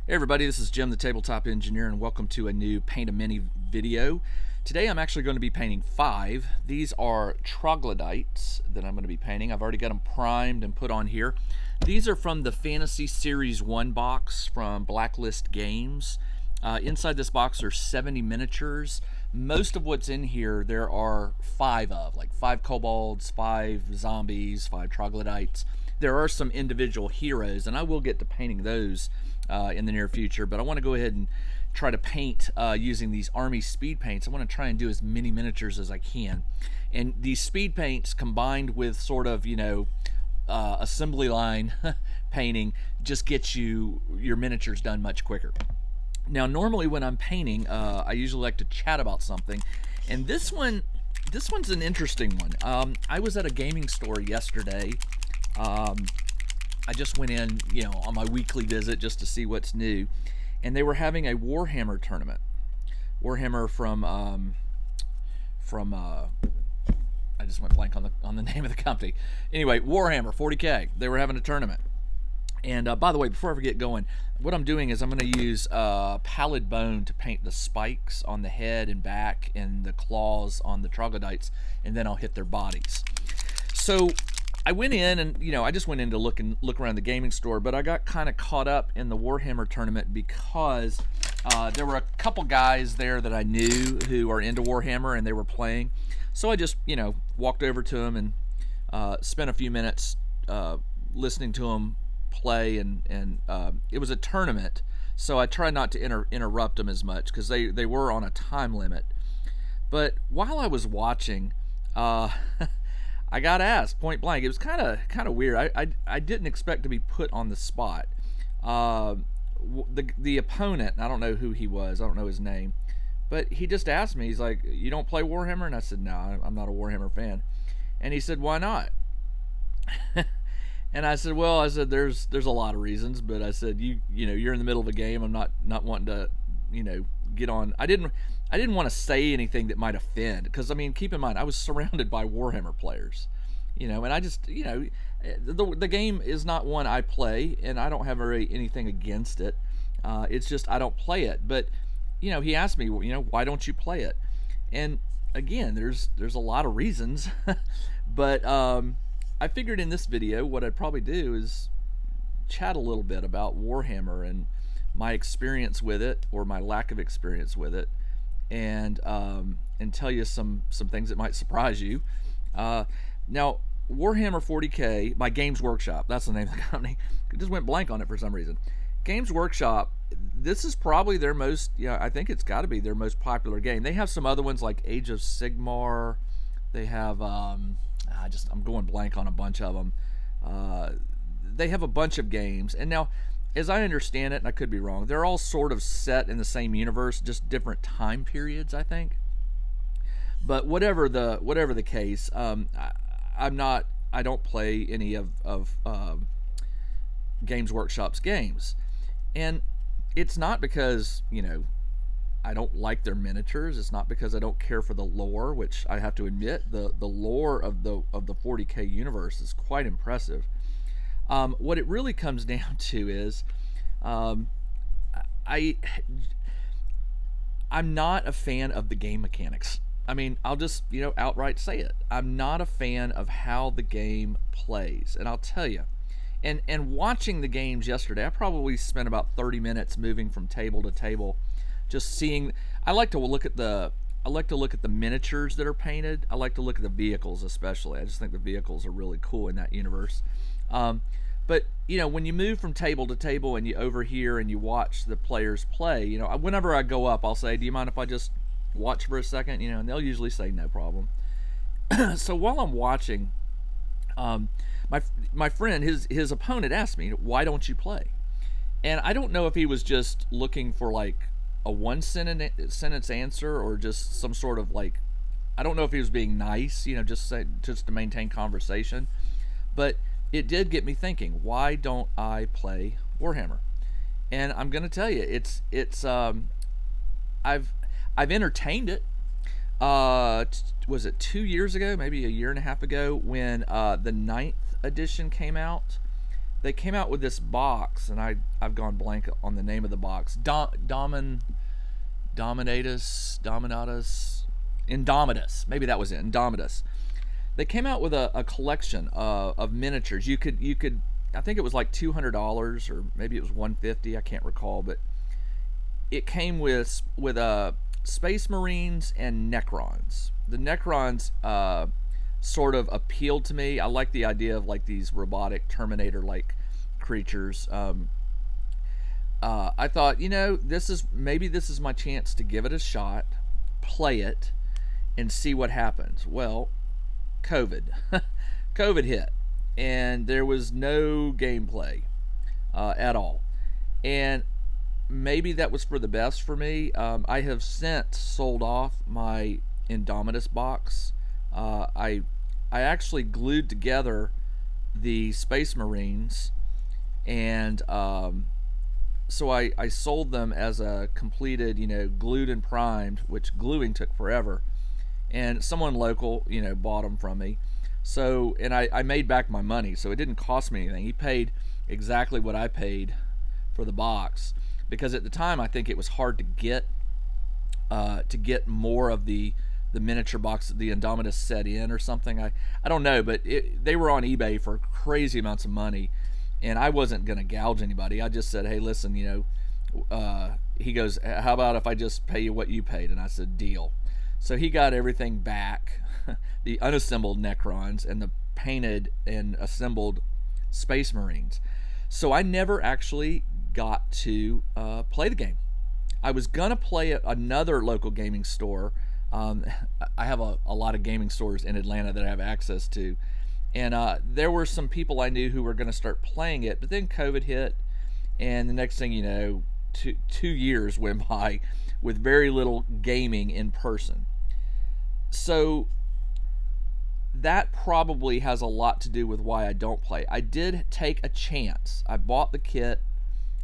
Hey everybody, this is Jim the Tabletop Engineer and welcome to a new Paint a Mini video. Today I'm actually going to be painting 5. These are Troglodytes that I'm going to be painting. I've already got them primed and put on here. These are from the Fantasy Series 1 box from Blacklist Games. Inside this box are 70 miniatures. Most of what's in here there are 5 of, like 5 kobolds, 5 zombies, 5 troglodytes. There are some individual heroes, and I will get to painting those in the near future, but I want to go ahead and try to paint using these army speed paints. I want to try and do as many miniatures as I can. And these speed paints combined with sort of, assembly line painting just gets your miniatures done much quicker. Now, normally when I'm painting, I usually like to chat about something, and this one's an interesting one. I was at a gaming store yesterday. I just went in, on my weekly visit just to see what's new, and they were having a Warhammer tournament. Warhammer from I just went blank on the name of the company. Anyway, Warhammer 40K. They were having a tournament. And by the way, before I forget going, what I'm doing is I'm going to use pallid bone to paint the spikes on the head and back and the claws on the troglodytes, and then I'll hit their bodies. So I went in and, I just went in to look around the gaming store, but I got kind of caught up in the Warhammer tournament because there were a couple guys there that I knew who are into Warhammer and they were playing. So I just, walked over to them and spent a few minutes listening to them play, and it was a tournament, so I tried not to interrupt them as much because they were on a time limit. But while I was watching, I got asked point blank. It was kind of weird. I didn't expect to be put on the spot. The opponent, I don't know who he was. I don't know his name, but he just asked me. He's like, "You don't play Warhammer?" And I said, "No, I'm not a Warhammer fan." And he said, "Why not?" And I said, "Well, there's a lot of reasons, but I said you're in the middle of a game. I'm not wanting to get on. I didn't want to say anything that might offend, because keep in mind I was surrounded by Warhammer players, and I just the game is not one I play, and I don't have anything against it. It's just I don't play it. But he asked me, why don't you play it? And again, there's a lot of reasons, but I figured in this video what I'd probably do is chat a little bit about Warhammer and my experience with it, or my lack of experience with it, and tell you some things that might surprise you. Now, Warhammer 40K by Games Workshop, that's the name of the company. I just went blank on it for some reason. Games Workshop, this is probably their most, I think it's got to be their most popular game. They have some other ones like Age of Sigmar. They have, I'm going blank on a bunch of them. They have a bunch of games, and now, as I understand it, and I could be wrong, they're all sort of set in the same universe, just different time periods, I think. But whatever the case, I don't play any of Games Workshop's games, and it's not because I don't like their miniatures. It's not because I don't care for the lore, which I have to admit the lore of the 40K universe is quite impressive. What it really comes down to is I'm not a fan of the game mechanics. I'll just outright say it. I'm not a fan of how the game plays, and I'll tell you. And watching the games yesterday, I probably spent about 30 minutes moving from table to table, just seeing. I like to look at the miniatures that are painted. I like to look at the vehicles, especially. I just think the vehicles are really cool in that universe. But when you move from table to table and you overhear and you watch the players play, whenever I go up, I'll say, "Do you mind if I just watch for a second?" And they'll usually say, "No problem." So while I'm watching, my friend, his opponent asked me, "Why don't you play?" And I don't know if he was just looking for like a one sentence answer, or just some sort of I don't know if he was being nice, just to maintain conversation. But it did get me thinking, why don't I play Warhammer? And I'm gonna tell you, I've entertained it. Was it 2 years ago, maybe a year and a half ago, when the 9th edition came out? they came out with this box, and I've gone blank on the name of the box. Indomitus. Maybe that was it. Indomitus. They came out with a collection of miniatures. You could I think it was like $200 or maybe it was $150. I can't recall, but it came with Space Marines and Necrons. The Necrons sort of appealed to me. I like the idea of like these robotic Terminator-like creatures. I thought, this is my chance to give it a shot, play it, and see what happens. Well, COVID, COVID hit, and there was no gameplay at all, and maybe that was for the best for me. I have since sold off my Indomitus box. I actually glued together the Space Marines, and so I sold them as a completed, glued and primed, which gluing took forever. And someone local, bought them from me. So, and I made back my money, so it didn't cost me anything. He paid exactly what I paid for the box, because at the time I think it was hard to get more of the miniature box, the Indomitus set in or something. I don't know, but they were on eBay for crazy amounts of money, and I wasn't going to gouge anybody. I just said, hey, listen, he goes, how about if I just pay you what you paid? And I said, deal. So he got everything back, the unassembled Necrons and the painted and assembled Space Marines. So I never actually got to play the game. I was going to play at another local gaming store. I have a lot of gaming stores in Atlanta that I have access to. And there were some people I knew who were going to start playing it, but then COVID hit, and the next thing you know, 2 years went by with very little gaming in person. So that probably has a lot to do with why I don't play. I did take a chance. I bought the kit.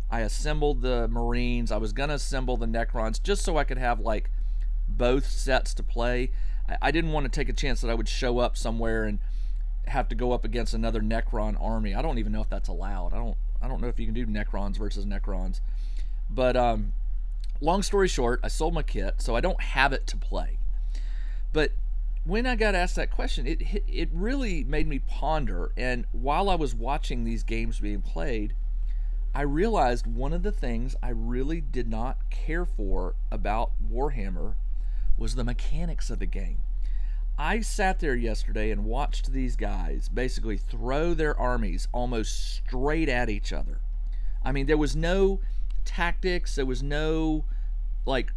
I assembled the Marines. I was going to assemble the Necrons just so I could have like both sets to play. I didn't want to take a chance that I would show up somewhere and have to go up against another Necron army. I don't even know if that's allowed. I don't know if you can do Necrons versus Necrons. But long story short, I sold my kit, so I don't have it to play. But when I got asked that question, it really made me ponder. And while I was watching these games being played, I realized one of the things I really did not care for about Warhammer was the mechanics of the game. I sat there yesterday and watched these guys basically throw their armies almost straight at each other. I mean, there was no tactics, there was no like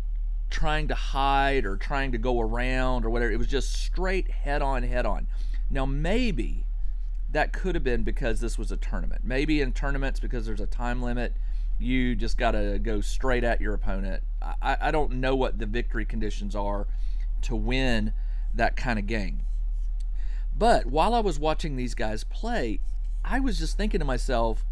trying to hide or trying to go around or whatever. It was just straight head on. Now maybe that could have been because this was a tournament. Maybe in tournaments, because there's a time limit, you just got to go straight at your opponent. I don't know what the victory conditions are to win that kind of game. But while I was watching these guys play, I was just thinking to myself,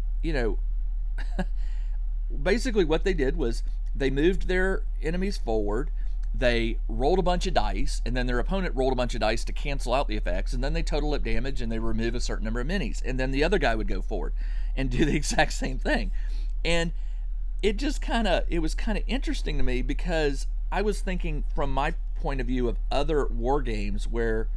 basically what they did was they moved their enemies forward, they rolled a bunch of dice, and then their opponent rolled a bunch of dice to cancel out the effects, and then they total up damage and they remove a certain number of minis, and then the other guy would go forward and do the exact same thing. And it was kind of interesting to me, because I was thinking from my point of view of other war games where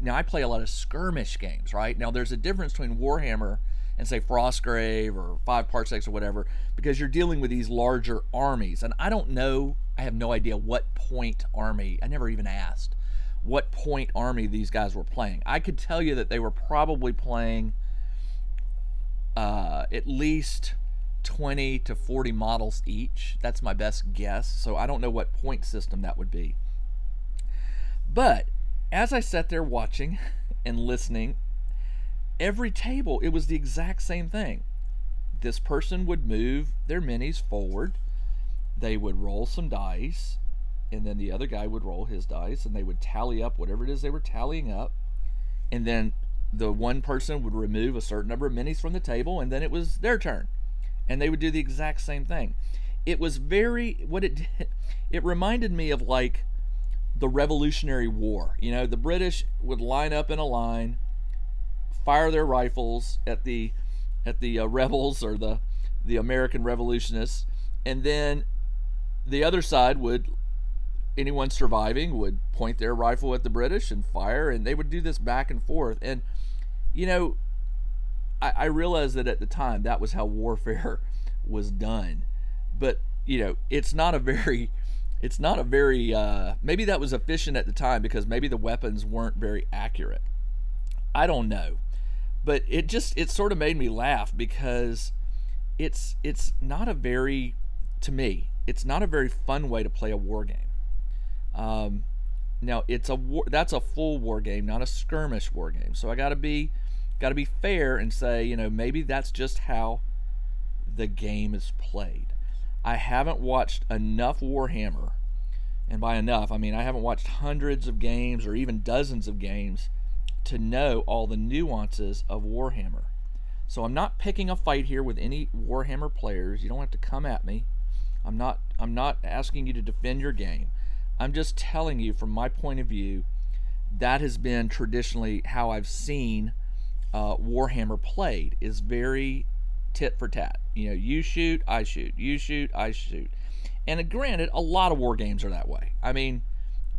now I play a lot of skirmish games, right? Now there's a difference between Warhammer and say Frostgrave or 5 Parsecs or whatever, because you're dealing with these larger armies. And I have no idea what point army, I never even asked what point army these guys were playing. I could tell you that they were probably playing at least 20 to 40 models each. That's my best guess. So I don't know what point system that would be. But as I sat there watching and listening, every table, it was the exact same thing. This person would move their minis forward, they would roll some dice, and then the other guy would roll his dice, and they would tally up whatever it is they were tallying up, and then the one person would remove a certain number of minis from the table, and then it was their turn, and they would do the exact same thing. It was it reminded me of like the Revolutionary War. The British would line up in a line, fire their rifles at the at the rebels or the American revolutionists, and then the other side would, anyone surviving would point their rifle at the British and fire, and they would do this back and forth. And you know, I realized that at the time that was how warfare was done, but it's not a very maybe that was efficient at the time because maybe the weapons weren't very accurate. I don't know, but it sort of made me laugh because it's not a very, to me, it's not a very fun way to play a war game. Um, Now that's a full war game, not a skirmish war game. So I gotta be fair and say, maybe that's just how the game is played. I haven't watched enough Warhammer, and by enough I mean I haven't watched hundreds of games or even dozens of games to know all the nuances of Warhammer. So I'm not picking a fight here with any Warhammer players. You don't have to come at me. I'm not asking you to defend your game. I'm just telling you from my point of view that has been traditionally how I've seen Warhammer played, is very tit for tat. You shoot, I shoot. You shoot, I shoot. And granted, a lot of war games are that way. I mean,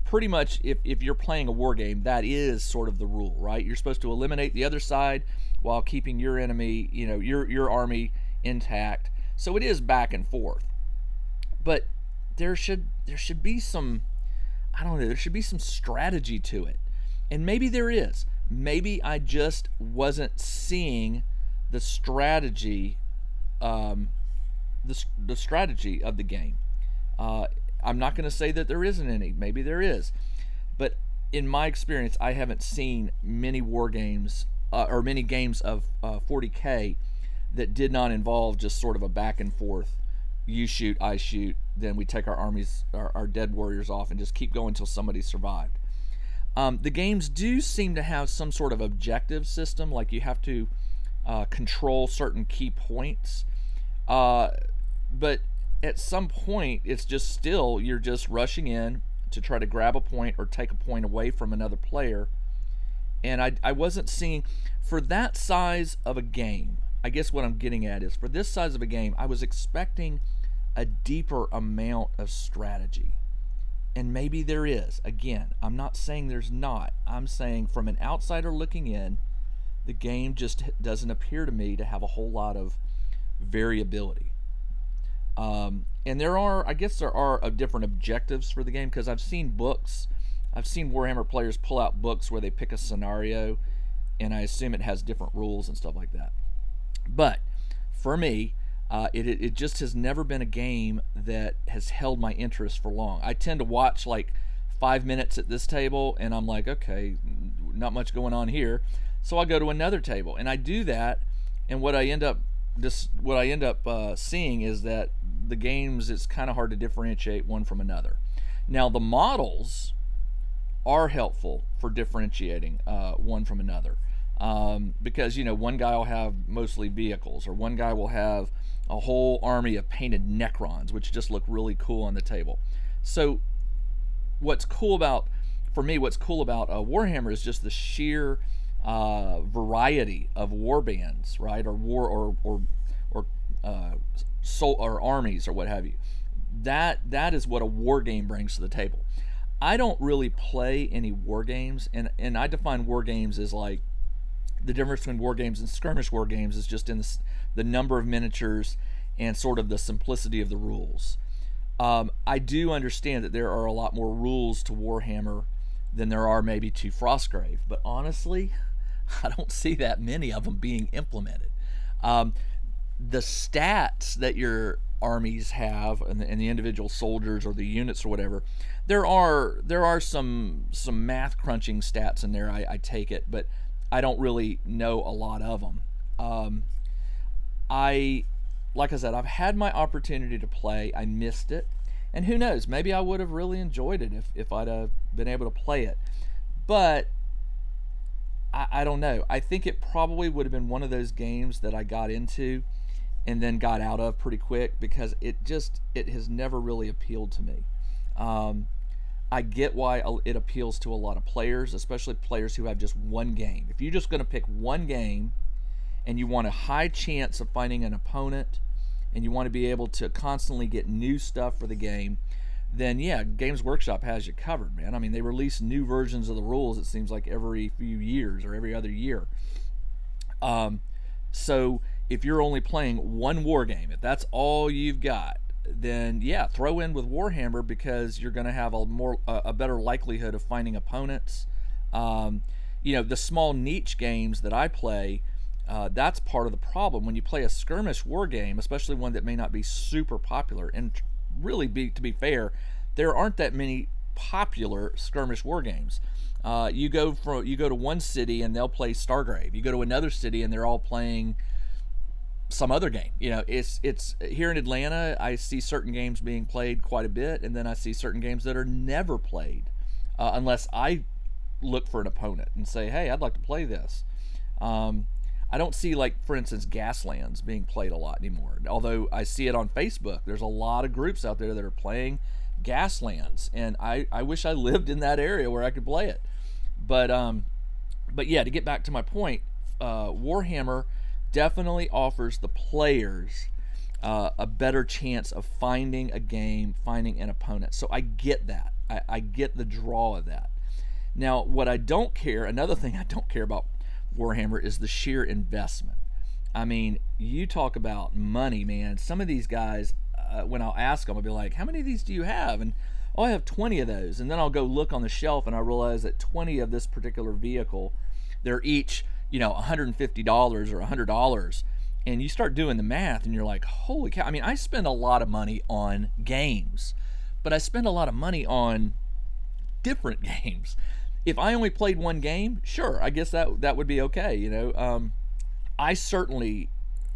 pretty much if you're playing a war game, that is sort of the rule, right? You're supposed to eliminate the other side while keeping your enemy, your army intact. So it is back and forth. But there should be some, I don't know, there should be some strategy to it. And maybe there is. Maybe I just wasn't seeing the strategy, the strategy of the game. I'm not going to say that there isn't any. Maybe there is, but in my experience, I haven't seen many war games or many games of 40K that did not involve just sort of a back and forth. You shoot, I shoot. Then we take our armies, our dead warriors off, and just keep going until somebody survived. The games do seem to have some sort of objective system, like you have to control certain key points. But at some point, it's just still, you're just rushing in to try to grab a point or take a point away from another player. And I wasn't seeing, for that size of a game, I guess what I'm getting at is, for this size of a game, I was expecting a deeper amount of strategy. And maybe there is. Again, I'm not saying there's not. I'm saying from an outsider looking in, the game just doesn't appear to me to have a whole lot of variability. And I guess there are different objectives for the game, because I've seen books. I've seen Warhammer players pull out books where they pick a scenario, and I assume it has different rules and stuff like that. But for me, it just has never been a game that has held my interest for long. I tend to watch like 5 minutes at this table, and I'm like, okay, not much going on here. So I go to another table, and I do that, and what I end up seeing is that the games, it's kind of hard to differentiate one from another. Now the models are helpful for differentiating one from another, because one guy will have mostly vehicles, or one guy will have a whole army of painted Necrons, which just look really cool on the table. So what's cool about Warhammer is just the sheer variety of war bands, right, or war or soul or armies or what have you. That is what a war game brings to the table. I don't really play any war games, and I define war games as like, the difference between war games and skirmish war games is just in the number of miniatures and sort of the simplicity of the rules. I do understand that there are a lot more rules to Warhammer than there are maybe to Frostgrave, but honestly, I don't see that many of them being implemented. The stats that your armies have, and the individual soldiers or the units or whatever, there are some math crunching stats in there. I take it, but I don't really know a lot of them. Like I said, I've had my opportunity to play. I missed it, and who knows? Maybe I would have really enjoyed it if I'd been able to play it. But I don't know. I think it probably would have been one of those games that I got into and then got out of pretty quick, because it has never really appealed to me. I get why it appeals to a lot of players, especially players who have just one game. If you're just going to pick one game and you want a high chance of finding an opponent, and you want to be able to constantly get new stuff for the game, then yeah, Games Workshop has you covered, man. I mean, they release new versions of the rules, it seems like every few years or every other year. So if you're only playing one war game, if that's all you've got, then yeah, throw in with Warhammer, because you're going to have a better likelihood of finding opponents. The small niche games that I play, that's part of the problem when you play a skirmish war game, especially one that may not be super popular. And really, to be fair, there aren't that many popular skirmish war games. You go to one city and they'll play Stargrave. You go to another city and they're all playing some other game. It's here in Atlanta, I see certain games being played quite a bit, and then I see certain games that are never played unless I look for an opponent and say, hey, I'd like to play this. I don't see, like, for instance, Gaslands being played a lot anymore, although I see it on Facebook. There's a lot of groups out there that are playing Gaslands, and I wish I lived in that area where I could play it. But yeah, to get back to my point, Warhammer definitely offers the players a better chance of finding a game, finding an opponent. So I get that. I get the draw of that. Now, another thing I don't care about Warhammer is the sheer investment. I mean, you talk about money, man. Some of these guys, when I'll ask them, I'll be like, how many of these do you have? And I have 20 of those. And then I'll go look on the shelf and I realize that 20 of this particular vehicle, they're each, $150 or $100. And you start doing the math and you're like, holy cow. I mean, I spend a lot of money on games, but I spend a lot of money on different games. If I only played one game, sure, I guess that would be okay. I certainly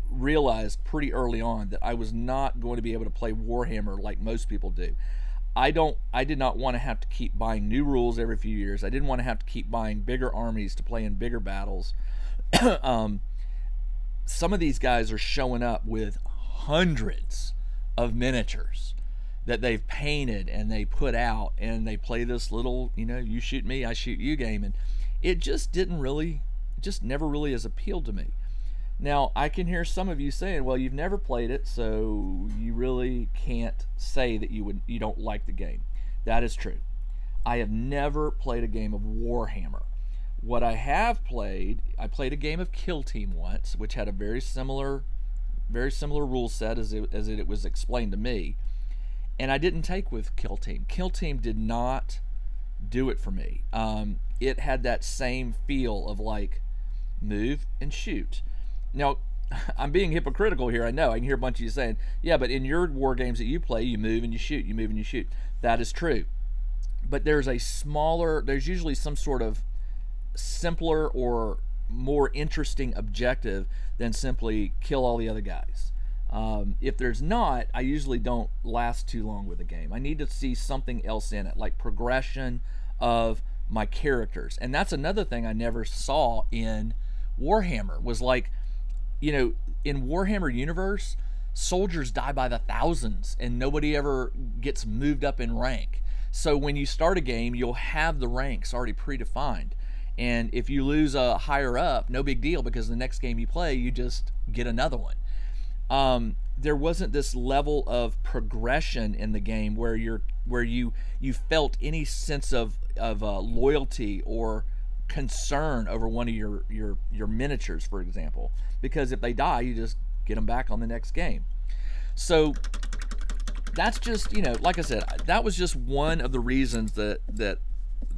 realized pretty early on that I was not going to be able to play Warhammer like most people do. I did not want to have to keep buying new rules every few years. I didn't want to have to keep buying bigger armies to play in bigger battles. Some of these guys are showing up with hundreds of miniatures that they've painted and they put out, and they play this little, you shoot me, I shoot you game, and it just never really has appealed to me. Now, I can hear some of you saying, well, you've never played it, so you really can't say that you don't like the game. That is true. I have never played a game of Warhammer. What I have played, I played a game of Kill Team once, which had a very similar rule set as it was explained to me, and I didn't take with Kill Team. Kill Team did not do it for me. It had that same feel of like move and shoot. Now, I'm being hypocritical here. I know. I can hear a bunch of you saying, yeah, but in your war games that you play, you move and you shoot. You move and you shoot. That is true. But there's usually some sort of simpler or more interesting objective than simply kill all the other guys. If there's not, I usually don't last too long with a game. I need to see something else in it, like progression of my characters. And that's another thing I never saw in Warhammer, was like, in Warhammer universe, soldiers die by the thousands and nobody ever gets moved up in rank. So when you start a game, you'll have the ranks already predefined. And if you lose a higher up, no big deal, because the next game you play, you just get another one. There wasn't this level of progression in the game where you felt any sense of loyalty or concern over one of your miniatures, for example, because if they die, you just get them back on the next game. So that's just, like I said, that was just one of the reasons that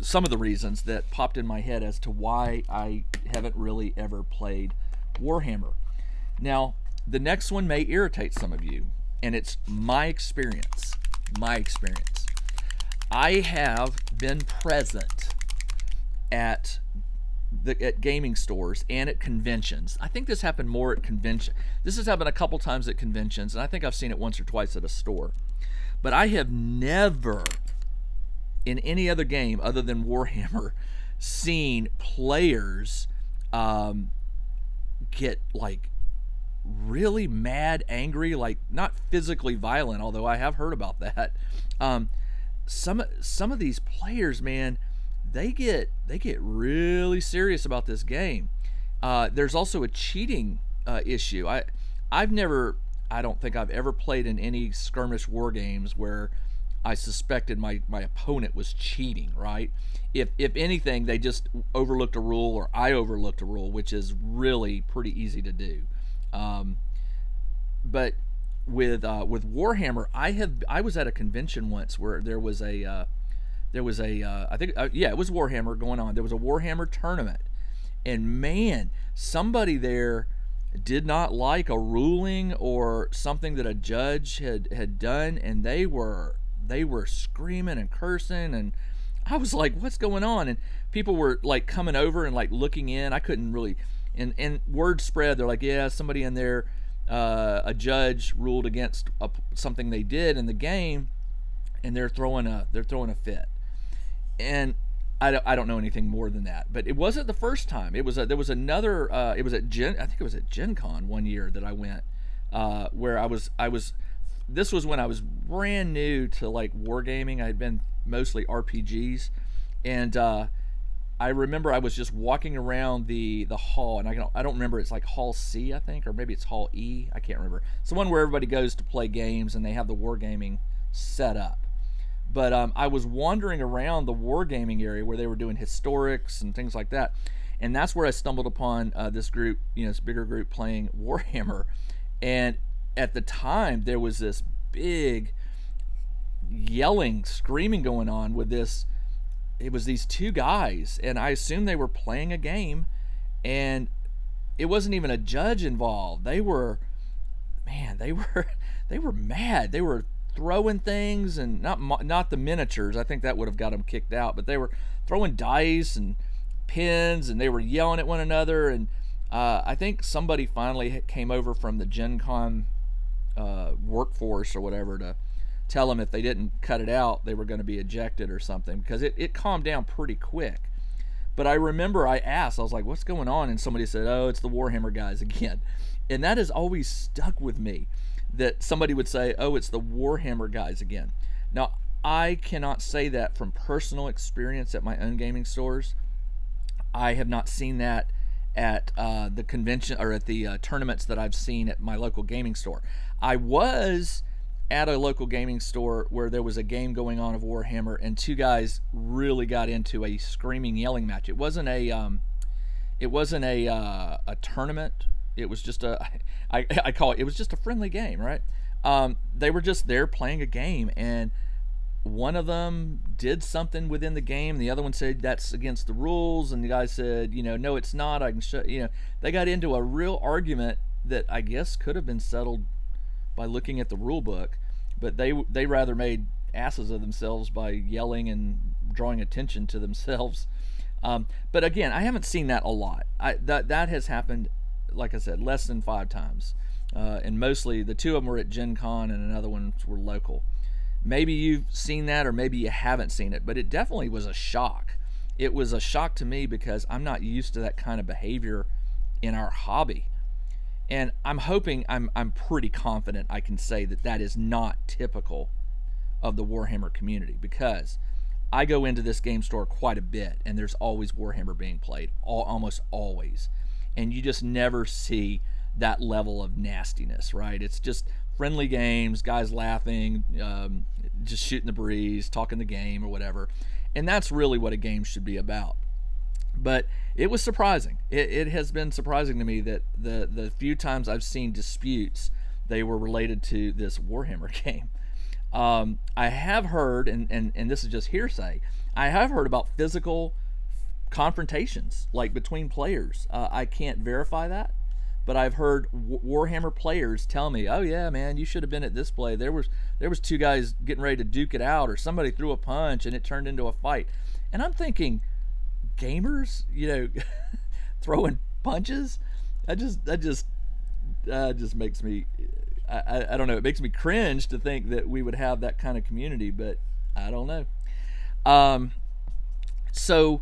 some of the reasons that popped in my head as to why I haven't really ever played Warhammer. Now, the next one may irritate some of you, and it's my experience. I have been present at gaming stores and at conventions. I think this happened more at convention. This has happened a couple times at conventions, and I think I've seen it once or twice at a store. But I have never, in any other game other than Warhammer, seen players get like really mad, angry, like not physically violent, although I have heard about that. Some of these players, man, they get really serious about this game. There's also a cheating issue. I don't think I've ever played in any skirmish war games where I suspected my opponent was cheating. Right? If anything, they just overlooked a rule, or I overlooked a rule, which is really pretty easy to do. Um, but with Warhammer, I was at a convention once where there was a I think yeah, it was Warhammer going on. There was a Warhammer tournament, and man, somebody there did not like a ruling or something that a judge had done, and they were screaming and cursing, and I was like, what's going on? And people were like coming over and like looking in. I couldn't really, and word spread. They're like, yeah, somebody in there, a judge ruled against something they did in the game, and they're throwing a fit. And I don't know anything more than that. But it wasn't the first time. There was another. It was at I think it was at Gen Con one year that I went, where I was. This was when I was brand new to like wargaming. I had been mostly RPGs, and I remember I was just walking around the hall, and I don't remember. It's like Hall C, I think, or maybe it's Hall E. I can't remember. It's the one where everybody goes to play games, and they have the wargaming set up. But I was wandering around the wargaming area where they were doing historics and things like that, and that's where I stumbled upon this group, this bigger group playing Warhammer. And at the time, there was this big yelling, screaming going on with this. It was these two guys, and I assumed they were playing a game, and it wasn't even a judge involved. They were, man, they were they were mad. They were throwing things, and not the miniatures. I think that would have got them kicked out, but they were throwing dice and pins, and they were yelling at one another. And I think somebody finally came over from the Gen Con workforce or whatever to tell them if they didn't cut it out, they were going to be ejected or something, because it calmed down pretty quick. But I remember I asked, I was like, what's going on? And somebody said, oh, it's the Warhammer guys again. And that has always stuck with me, that somebody would say, oh, it's the Warhammer guys again. Now, I cannot say that from personal experience at my own gaming stores. I have not seen that at the convention or at the tournaments that I've seen at my local gaming store. I was at a local gaming store where there was a game going on of Warhammer, and two guys really got into a screaming, yelling match. It wasn't a tournament. It was just I call it was just a friendly game, right? They were just there playing a game, and one of them did something within the game. The other one said that's against the rules, and the guy said, no, it's not. I can show. They got into a real argument that I guess could have been settled by looking at the rule book, but they rather made asses of themselves by yelling and drawing attention to themselves. But again, I haven't seen that a lot. That has happened, like I said, less than 5 times, and mostly the 2 of them were at Gen Con and another one were local. Maybe you've seen that, or maybe you haven't seen it, but it definitely was a shock. It was a shock to me because I'm not used to that kind of behavior in our hobby. And I'm pretty confident I can say that is not typical of the Warhammer community, because I go into this game store quite a bit, and there's always Warhammer being played, almost always. And you just never see that level of nastiness, right? It's just friendly games, guys laughing, just shooting the breeze, talking the game or whatever. And that's really what a game should be about. But it was surprising. It has been surprising to me that the few times I've seen disputes, they were related to this Warhammer game. I have heard, and this is just hearsay, I have heard about physical confrontations, like between players. I can't verify that, but I've heard Warhammer players tell me, oh yeah, man, you should have been at this play. There was 2 guys getting ready to duke it out, or somebody threw a punch and it turned into a fight. And I'm thinking, gamers, throwing punches? That just makes me, I don't know, it makes me cringe to think that we would have that kind of community, but I don't know. So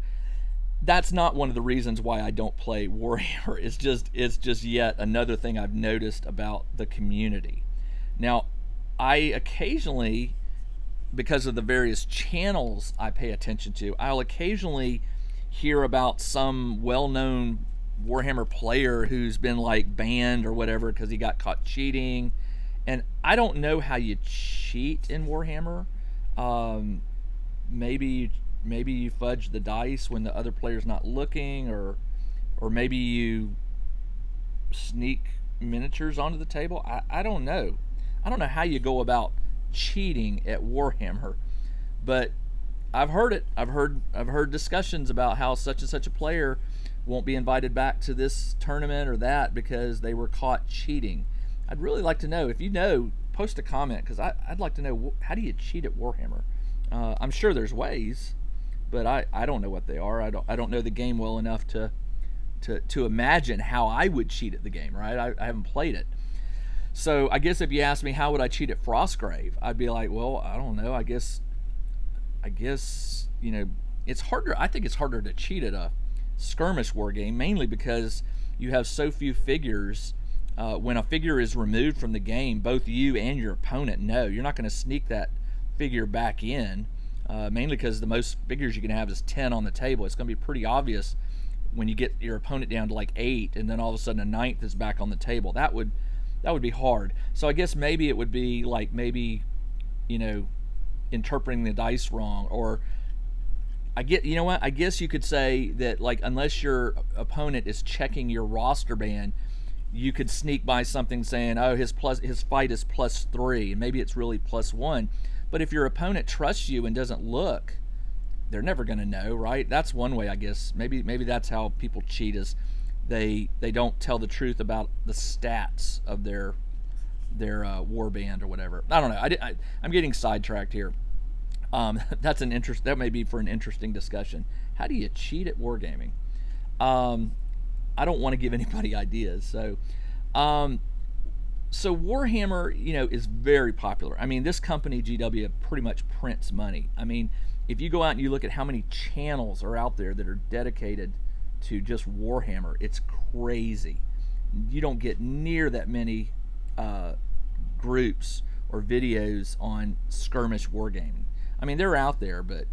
that's not one of the reasons why I don't play Warhammer. It's just yet another thing I've noticed about the community. Now, I occasionally, because of the various channels I pay attention to, I'll occasionally hear about some well-known Warhammer player who's been like banned or whatever because he got caught cheating, and I don't know how you cheat in Warhammer. Um, maybe you fudge the dice when the other player's not looking, or maybe you sneak miniatures onto the table. I don't know. I don't know how you go about cheating at Warhammer, but I've heard it. I've heard discussions about how such and such a player won't be invited back to this tournament or that because they were caught cheating. I'd really like to know. If you know, post a comment, because I'd like to know, how do you cheat at Warhammer. I'm sure there's ways, but I don't know what they are. I don't know the game well enough to imagine how I would cheat at the game, right? I haven't played it. So I guess if you ask me how would I cheat at Frostgrave, I'd be like, well, I don't know. I guess it's harder. I think it's harder to cheat at a skirmish war game, mainly because you have so few figures. When a figure is removed from the game, both you and your opponent know you're not going to sneak that figure back in. Mainly because the most figures you can have is 10 on the table. It's going to be pretty obvious when you get your opponent down to like 8, and then all of a sudden a ninth is back on the table. That would be hard. So I guess maybe it would be like interpreting the dice wrong, or I guess you could say that, like, unless your opponent is checking your roster band, you could sneak by something saying, oh, his fight is +3, and maybe it's really +1. But if your opponent trusts you and doesn't look, they're never going to know, right? That's one way, I guess. Maybe that's how people cheat, is they don't tell the truth about the stats of their war band or whatever. I don't know. I'm getting sidetracked here. That may be for an interesting discussion. How do you cheat at wargaming? I don't want to give anybody ideas. So Warhammer, is very popular. I mean, this company GW pretty much prints money. I mean, if you go out and you look at how many channels are out there that are dedicated to just Warhammer, it's crazy. You don't get near that many groups or videos on skirmish wargaming. I mean, they're out there, but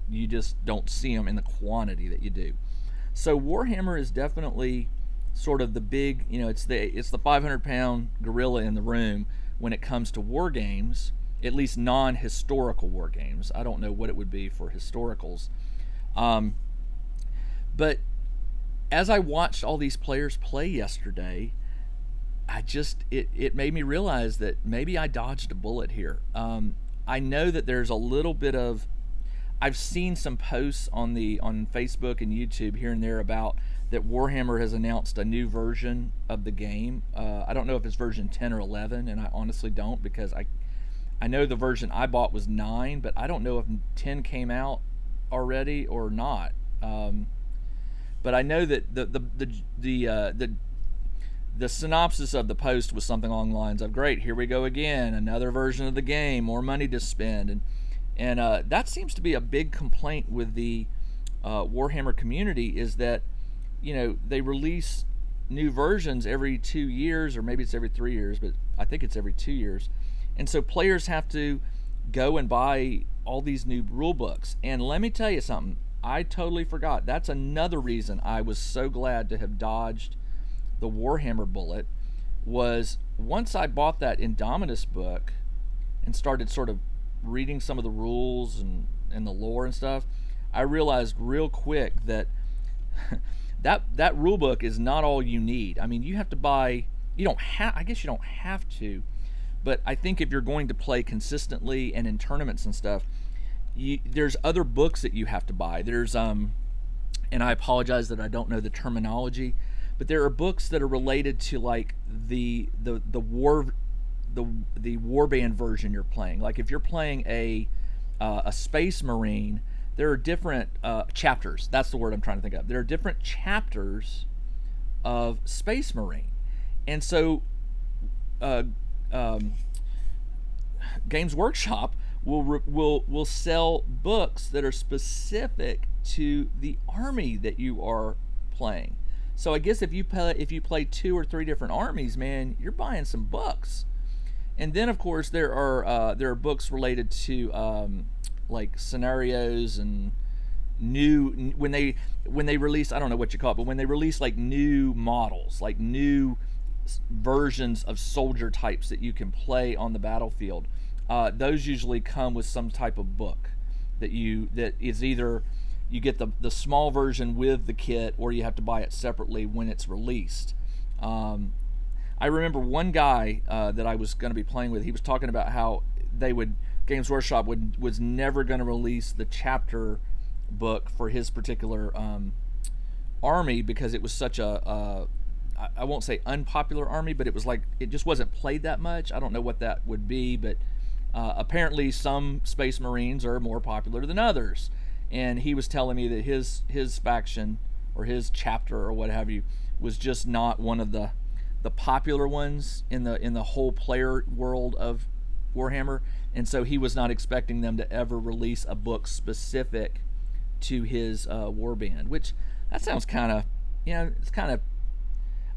you just don't see them in the quantity that you do. So Warhammer is definitely sort of the big, it's the 500-pound gorilla in the room when it comes to war games, at least non-historical war games. I don't know what it would be for historicals. But as I watched all these players play yesterday, it made me realize that maybe I dodged a bullet here. I know that there's a little bit of, I've seen some posts on Facebook and YouTube here and there about that Warhammer has announced a new version of the game. I don't know if it's version 10 or 11, and I honestly don't, because I know the version I bought was 9, but I don't know if 10 came out already or not. But I know that the synopsis of the post was something along the lines of, great, here we go again, another version of the game, more money to spend. And that seems to be a big complaint with the Warhammer community, is that, they release new versions every 2 years, or maybe it's every 3 years, but I think it's every 2 years. And so players have to go and buy all these new rule books. And let me tell you something, I totally forgot. That's another reason I was so glad to have dodged the Warhammer bullet, was once I bought that Indominus book and started sort of reading some of the rules and the lore and stuff, I realized real quick that that rule book is not all you need. I mean, you have to buy, I guess you don't have to, but I think if you're going to play consistently and in tournaments and stuff, there's other books that you have to buy. There's and I apologize that I don't know the terminology, but there are books that are related to, like, the warband version you're playing. Like if you're playing a Space Marine, there are different chapters. That's the word I'm trying to think of. There are different chapters of Space Marine, and so Games Workshop will sell books that are specific to the army that you are playing. So I guess if you play 2 or 3 different armies, man, you're buying some books. And then, of course, there are books related to like scenarios and new when they release, I don't know what you call it, but when they release like new models, like new versions of soldier types that you can play on the battlefield, those usually come with some type of book that is either you get the small version with the kit, or you have to buy it separately when it's released. I remember one guy that I was going to be playing with. He was talking about how Games Workshop was never going to release the chapter book for his particular army, because it was such I won't say unpopular army, but it was like it just wasn't played that much. I don't know what that would be, but apparently some Space Marines are more popular than others. And he was telling me that his faction or his chapter or what have you was just not one of the popular ones in the whole player world of Warhammer, and so he was not expecting them to ever release a book specific to his warband. Which that sounds kind of, it's kind of,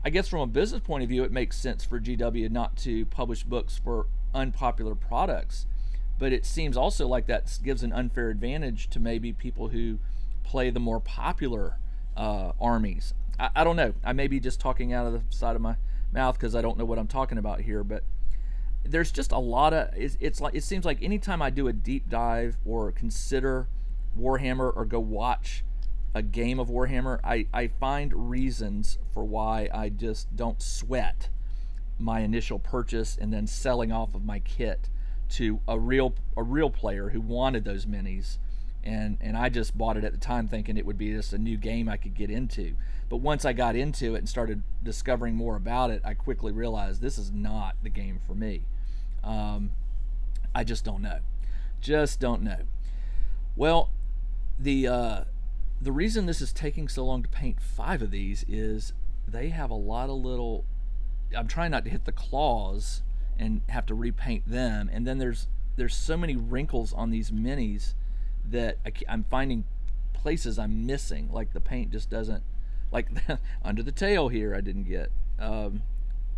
I guess from a business point of view, it makes sense for GW not to publish books for unpopular products. But it seems also like that gives an unfair advantage to maybe people who play the more popular armies. I don't know. I may be just talking out of the side of my mouth because I don't know what I'm talking about here. But there's just a lot of it seems like anytime I do a deep dive or consider Warhammer or go watch a game of Warhammer, I find reasons for why I just don't sweat my initial purchase and then selling off of my kit to a real player who wanted those minis, and I just bought it at the time thinking it would be just a new game I could get into. But once I got into it and started discovering more about it, I quickly realized this is not the game for me. I just don't know. Well, the reason this is taking so long to paint 5 of these is they have a lot of little, I'm trying not to hit the claws and have to repaint them, and then there's so many wrinkles on these minis that I'm finding places I'm missing, like the paint just doesn't, like under the tail here I didn't get. Did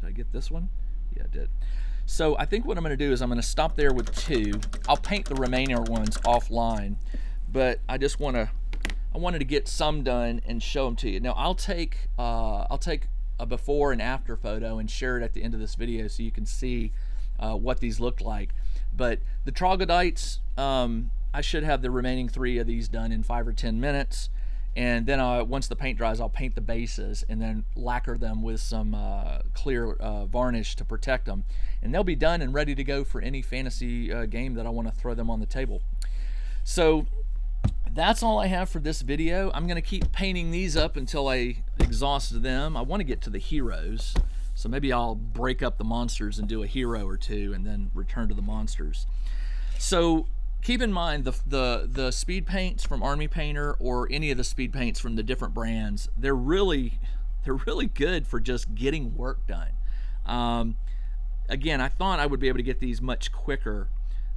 I get this one? Yeah, I did. So I think what I'm going to do is I'm going to stop there with 2. I'll paint the remaining ones offline, but I wanted to get some done and show them to you. Now I'll take a before and after photo and share it at the end of this video so you can see what these look like. But the Troglodytes, I should have the remaining 3 of these done in 5 or 10 minutes, and then once the paint dries, I'll paint the bases and then lacquer them with some clear varnish to protect them, and they'll be done and ready to go for any fantasy game that I want to throw them on the table. So that's all I have for this video. I'm going to keep painting these up until I exhaust them. I want to get to the heroes, so maybe I'll break up the monsters and do a hero or 2 and then return to the monsters. So keep in mind the speed paints from Army Painter or any of the speed paints from the different brands, they're really good for just getting work done. Again, I thought I would be able to get these much quicker,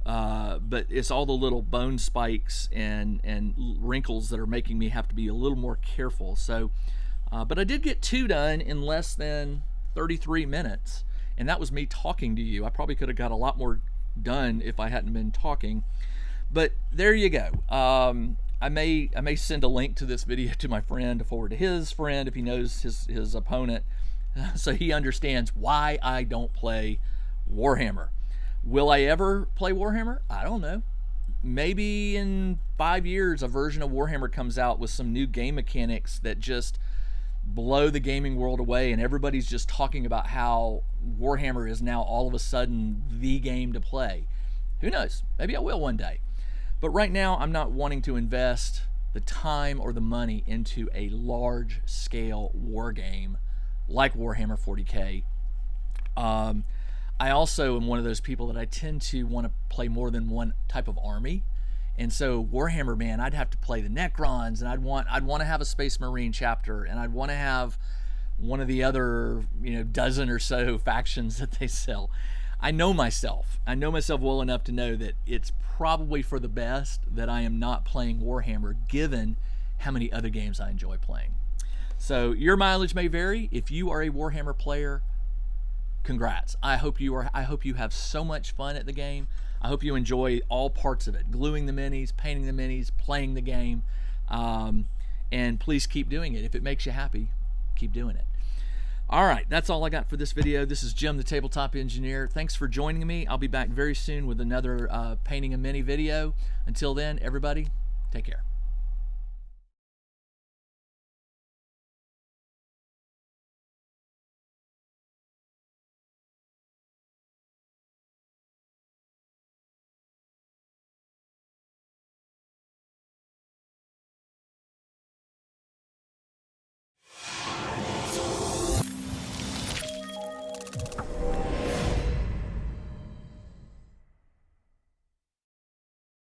but it's all the little bone spikes and wrinkles that are making me have to be a little more careful. So, but I did get 2 done in less than 33 minutes, and that was me talking to you. I probably could have got a lot more done if I hadn't been talking. But there you go. I may send a link to this video to my friend to forward to his friend if he knows his opponent, so he understands why I don't play Warhammer. Will I ever play Warhammer? I don't know. Maybe in 5 years a version of Warhammer comes out with some new game mechanics that just blow the gaming world away, and everybody's just talking about how Warhammer is now all of a sudden the game to play. Who knows? Maybe I will one day. But right now I'm not wanting to invest the time or the money into a large scale war game like Warhammer 40K. I also am one of those people that I tend to want to play more than one type of army. And so Warhammer, man, I'd have to play the Necrons, and I'd want to have a Space Marine chapter, and I'd want to have one of the other, dozen or so factions that they sell. I know myself well enough to know that it's probably for the best that I am not playing Warhammer, given how many other games I enjoy playing. So your mileage may vary. If you are a Warhammer player, congrats. I hope you have so much fun at the game. I hope you enjoy all parts of it. Gluing the minis, painting the minis, playing the game. And please keep doing it. If it makes you happy, keep doing it. All right, that's all I got for this video. This is Jim, the Tabletop Engineer. Thanks for joining me. I'll be back very soon with another Painting a Mini video. Until then, everybody, take care.